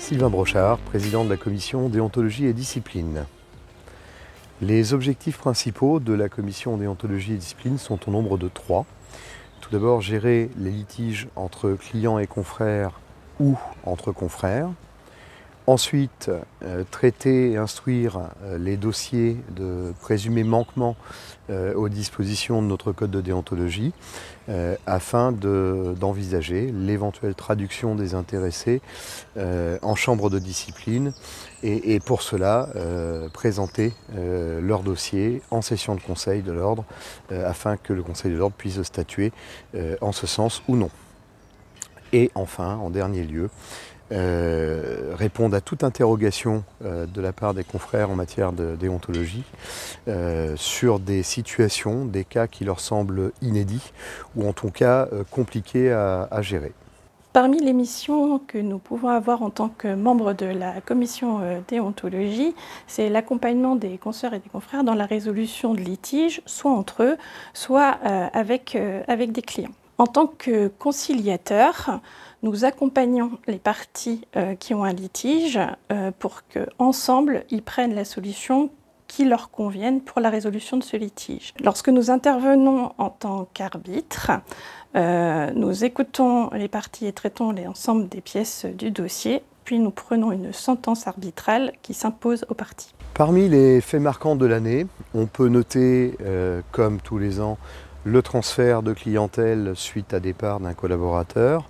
Sylvain Brochard, président de la commission déontologie et discipline. Les objectifs principaux de la commission déontologie et discipline sont au nombre de 3. Tout d'abord, gérer les litiges entre clients et confrères ou entre confrères. Ensuite, traiter et instruire les dossiers de présumés manquements aux dispositions de notre code de déontologie afin d'envisager l'éventuelle traduction des intéressés en chambre de discipline et pour cela présenter leur dossier en session de conseil de l'ordre afin que le conseil de l'ordre puisse statuer en ce sens ou non. Et enfin, en dernier lieu, répondre à toute interrogation de la part des confrères en matière de déontologie sur des situations, des cas qui leur semblent inédits ou en tout cas compliqués à gérer. Parmi les missions que nous pouvons avoir en tant que membres de la commission déontologie, c'est l'accompagnement des consoeurs et des confrères dans la résolution de litiges, soit entre eux, soit avec des clients. En tant que conciliateur, nous accompagnons les parties qui ont un litige pour qu'ensemble, ils prennent la solution qui leur convienne pour la résolution de ce litige. Lorsque nous intervenons en tant qu'arbitre, nous écoutons les parties et traitons l'ensemble des pièces du dossier, puis nous prenons une sentence arbitrale qui s'impose aux parties. Parmi les faits marquants de l'année, on peut noter, comme tous les ans, le transfert de clientèle suite à départ d'un collaborateur.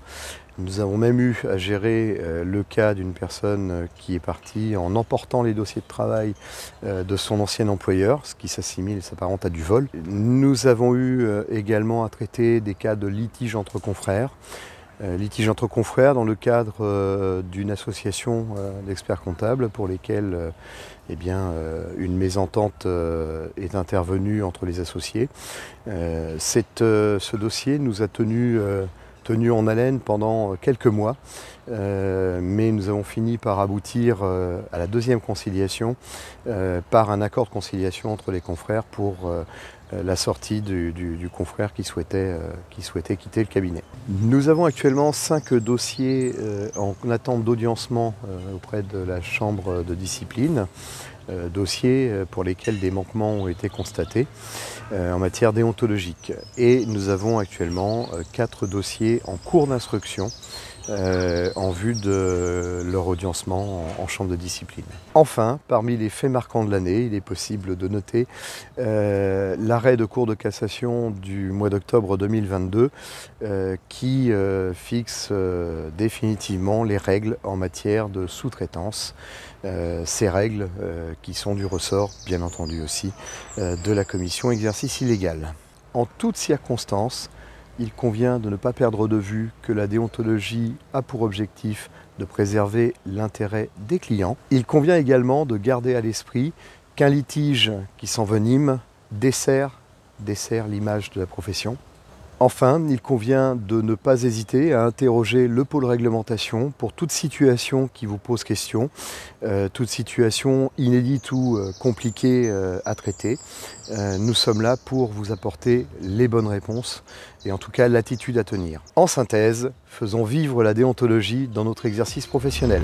Nous avons même eu à gérer le cas d'une personne qui est partie en emportant les dossiers de travail de son ancien employeur, ce qui s'assimile et s'apparente à du vol. Nous avons eu également à traiter des cas de litige entre confrères. Litige entre confrères dans le cadre d'une association d'experts comptables pour lesquels une mésentente est intervenue entre les associés. Ce dossier nous a tenu en haleine pendant quelques mois, mais nous avons fini par aboutir à la deuxième conciliation par un accord de conciliation entre les confrères pour la sortie du confrère qui souhaitait quitter le cabinet. Nous avons actuellement 5 dossiers en attente d'audiencement auprès de la chambre de discipline, dossiers pour lesquels des manquements ont été constatés en matière déontologique. Et nous avons actuellement 4 dossiers en cours d'instruction en vue de leur audiencement en chambre de discipline. Enfin, parmi les faits marquants de l'année, il est possible de noter l'arrêt de Cour de cassation du mois d'octobre 2022 qui fixe définitivement les règles en matière de sous-traitance. Ces règles qui sont du ressort, bien entendu aussi, de la commission exercice illégal. En toutes circonstances, il convient de ne pas perdre de vue que la déontologie a pour objectif de préserver l'intérêt des clients. Il convient également de garder à l'esprit qu'un litige qui s'envenime dessert l'image de la profession. Enfin, il convient de ne pas hésiter à interroger le pôle réglementation pour toute situation qui vous pose question, toute situation inédite ou compliquée à traiter. Nous sommes là pour vous apporter les bonnes réponses et en tout cas l'attitude à tenir. En synthèse, faisons vivre la déontologie dans notre exercice professionnel.